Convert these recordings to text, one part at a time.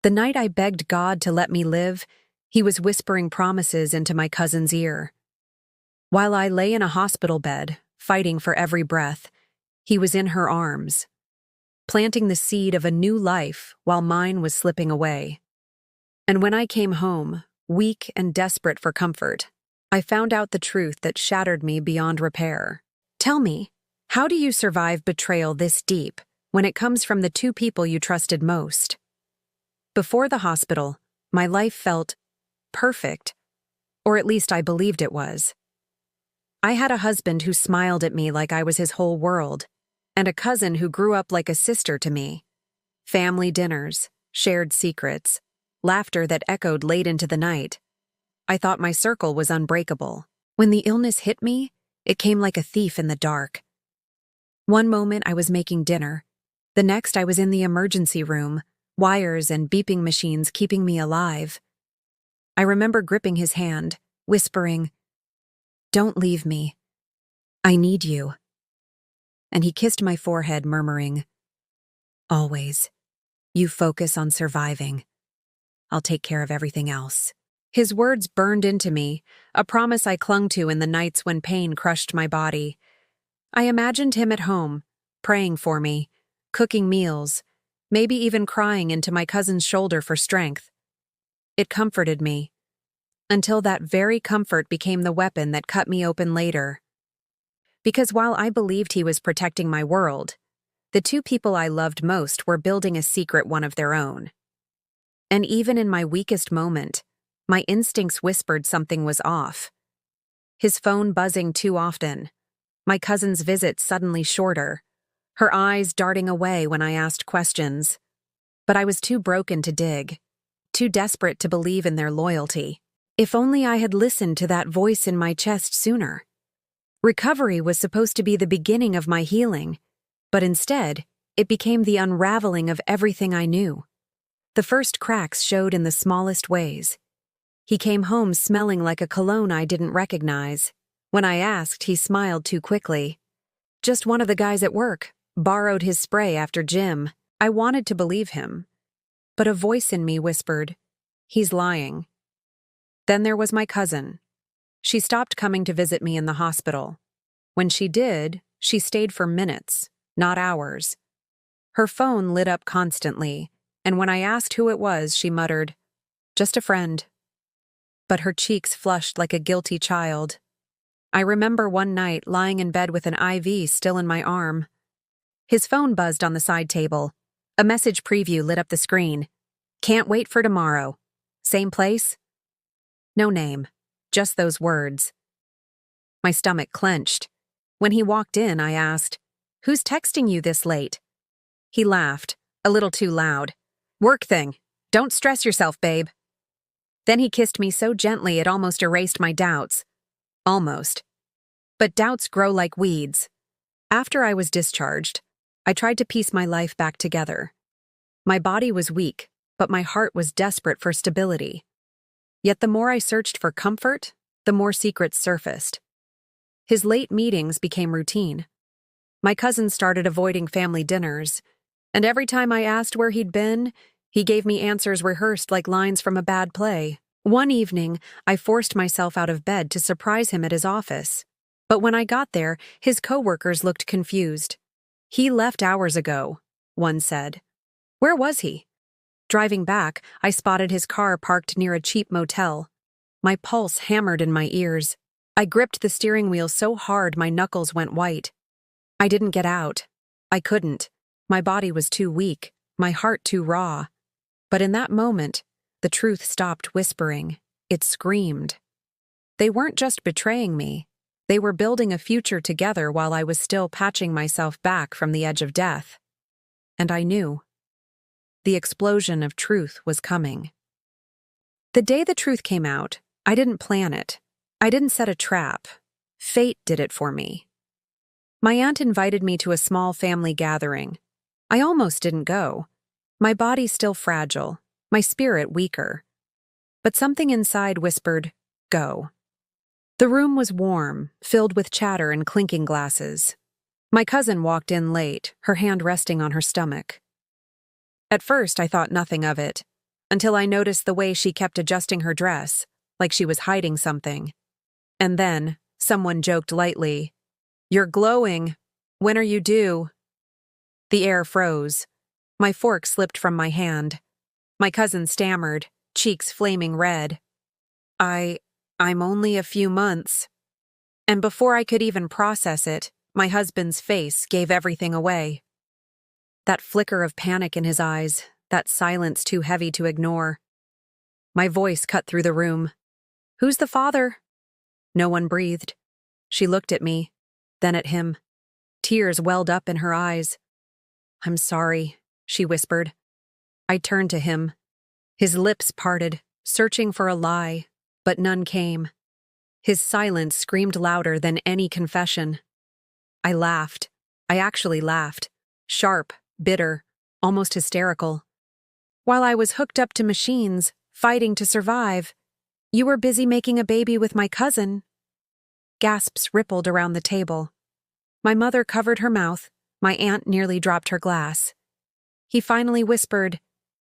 The night I begged God to let me live, he was whispering promises into my cousin's ear. While I lay in a hospital bed, fighting for every breath, he was in her arms, planting the seed of a new life while mine was slipping away. And when I came home, weak and desperate for comfort, I found out the truth that shattered me beyond repair. Tell me, how do you survive betrayal this deep when it comes from the two people you trusted most? Before the hospital, my life felt perfect, or at least I believed it was. I had a husband who smiled at me like I was his whole world, and a cousin who grew up like a sister to me. Family dinners, shared secrets, laughter that echoed late into the night. I thought my circle was unbreakable. When the illness hit me, it came like a thief in the dark. One moment I was making dinner. The next I was in the emergency room, wires and beeping machines keeping me alive. I remember gripping his hand, whispering, "Don't leave me. I need you." And he kissed my forehead, murmuring, "Always. You focus on surviving. I'll take care of everything else." His words burned into me, a promise I clung to in the nights when pain crushed my body. I imagined him at home, praying for me, cooking meals, maybe even crying into my cousin's shoulder for strength. It comforted me, until that very comfort became the weapon that cut me open later. Because while I believed he was protecting my world, the two people I loved most were building a secret one of their own. And even in my weakest moment, my instincts whispered something was off. His phone buzzing too often, my cousin's visits suddenly shorter, her eyes darting away when I asked questions. But I was too broken to dig, too desperate to believe in their loyalty. If only I had listened to that voice in my chest sooner. Recovery was supposed to be the beginning of my healing, but instead, it became the unraveling of everything I knew. The first cracks showed in the smallest ways. He came home smelling like a cologne I didn't recognize. When I asked, he smiled too quickly. Just one of the guys at work, borrowed his spray after gym. I wanted to believe him, but a voice in me whispered, "He's lying." Then there was my cousin. She stopped coming to visit me in the hospital. When she did, she stayed for minutes, not hours. Her phone lit up constantly, and when I asked who it was, she muttered, "Just a friend." But her cheeks flushed like a guilty child. I remember one night lying in bed with an IV still in my arm. His phone buzzed on the side table. A message preview lit up the screen. "Can't wait for tomorrow. Same place?" No name, just those words. My stomach clenched. When he walked in, I asked, "Who's texting you this late?" He laughed, a little too loud. "Work thing. Don't stress yourself, babe." Then he kissed me so gently it almost erased my doubts. Almost. But doubts grow like weeds. After I was discharged, I tried to piece my life back together. My body was weak, but my heart was desperate for stability. Yet the more I searched for comfort, the more secrets surfaced. His late meetings became routine. My cousin started avoiding family dinners, and every time I asked where he'd been, he gave me answers rehearsed like lines from a bad play. One evening, I forced myself out of bed to surprise him at his office. But when I got there, his coworkers looked confused. "He left hours ago," one said. "Where was he?" Driving back, I spotted his car parked near a cheap motel. My pulse hammered in my ears. I gripped the steering wheel so hard my knuckles went white. I didn't get out. I couldn't. My body was too weak, my heart too raw. But in that moment, the truth stopped whispering. It screamed. They weren't just betraying me. They were building a future together while I was still patching myself back from the edge of death. And I knew. The explosion of truth was coming. The day the truth came out, I didn't plan it. I didn't set a trap. Fate did it for me. My aunt invited me to a small family gathering. I almost didn't go. My body still fragile, my spirit weaker. But something inside whispered, "Go." The room was warm, filled with chatter and clinking glasses. My cousin walked in late, her hand resting on her stomach. At first, I thought nothing of it. until I noticed the way she kept adjusting her dress, like she was hiding something. And then, someone joked lightly, "You're glowing. When are you due?" The air froze. My fork slipped from my hand. My cousin stammered, cheeks flaming red. I'm only a few months." And before I could even process it, my husband's face gave everything away. That flicker of panic in his eyes, that silence too heavy to ignore. My voice cut through the room. "Who's the father?" No one breathed. She looked at me, then at him. Tears welled up in her eyes. "I'm sorry," she whispered. I turned to him. His lips parted, searching for a lie, but none came. His silence screamed louder than any confession. I laughed. I actually laughed. Sharp, bitter, almost hysterical. "While I was hooked up to machines, fighting to survive, you were busy making a baby with my cousin." Gasps rippled around the table. My mother covered her mouth. My aunt nearly dropped her glass. He finally whispered,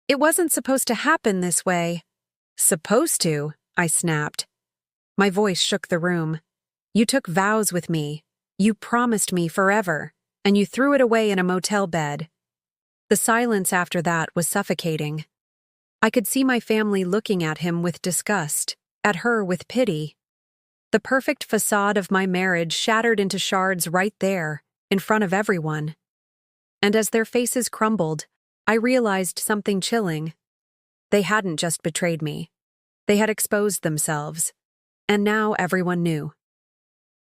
"It wasn't supposed to happen this way." "Supposed to?" I snapped. My voice shook the room. "You took vows with me. You promised me forever, and you threw it away in a motel bed." The silence after that was suffocating. I could see my family looking at him with disgust, at her with pity. The perfect facade of my marriage shattered into shards right there, in front of everyone. And as their faces crumbled, I realized something chilling. They hadn't just betrayed me. They had exposed themselves. And now everyone knew.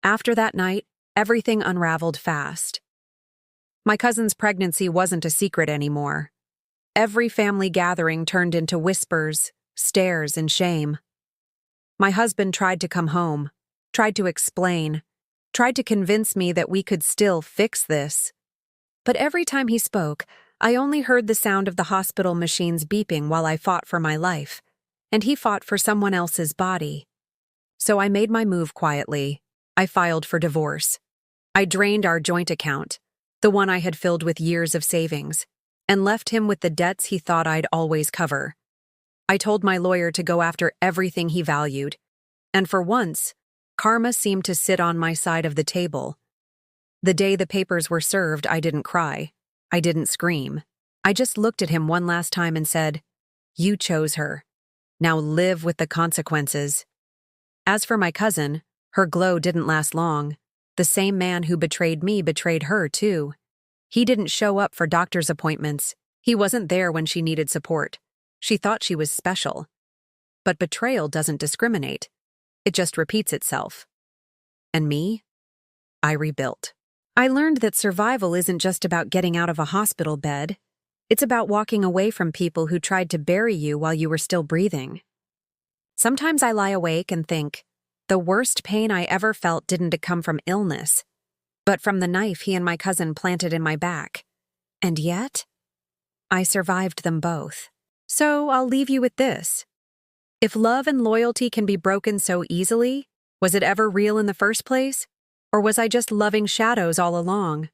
After that night, everything unraveled fast. My cousin's pregnancy wasn't a secret anymore. Every family gathering turned into whispers, stares, and shame. My husband tried to come home, tried to explain, tried to convince me that we could still fix this. But every time he spoke, I only heard the sound of the hospital machines beeping while I fought for my life, and he fought for someone else's body. So I made my move quietly. I filed for divorce. I drained our joint account, the one I had filled with years of savings, and left him with the debts he thought I'd always cover. I told my lawyer to go after everything he valued, and for once, karma seemed to sit on my side of the table. The day the papers were served, I didn't cry. I didn't scream. I just looked at him one last time and said, "You chose her. Now live with the consequences." As for my cousin, her glow didn't last long. The same man who betrayed me betrayed her, too. He didn't show up for doctor's appointments. He wasn't there when she needed support. She thought she was special. But betrayal doesn't discriminate. It just repeats itself. And me? I rebuilt. I learned that survival isn't just about getting out of a hospital bed. It's about walking away from people who tried to bury you while you were still breathing. Sometimes I lie awake and think, the worst pain I ever felt didn't come from illness, but from the knife he and my cousin planted in my back. And yet, I survived them both. So I'll leave you with this. If love and loyalty can be broken so easily, was it ever real in the first place? Or was I just loving shadows all along?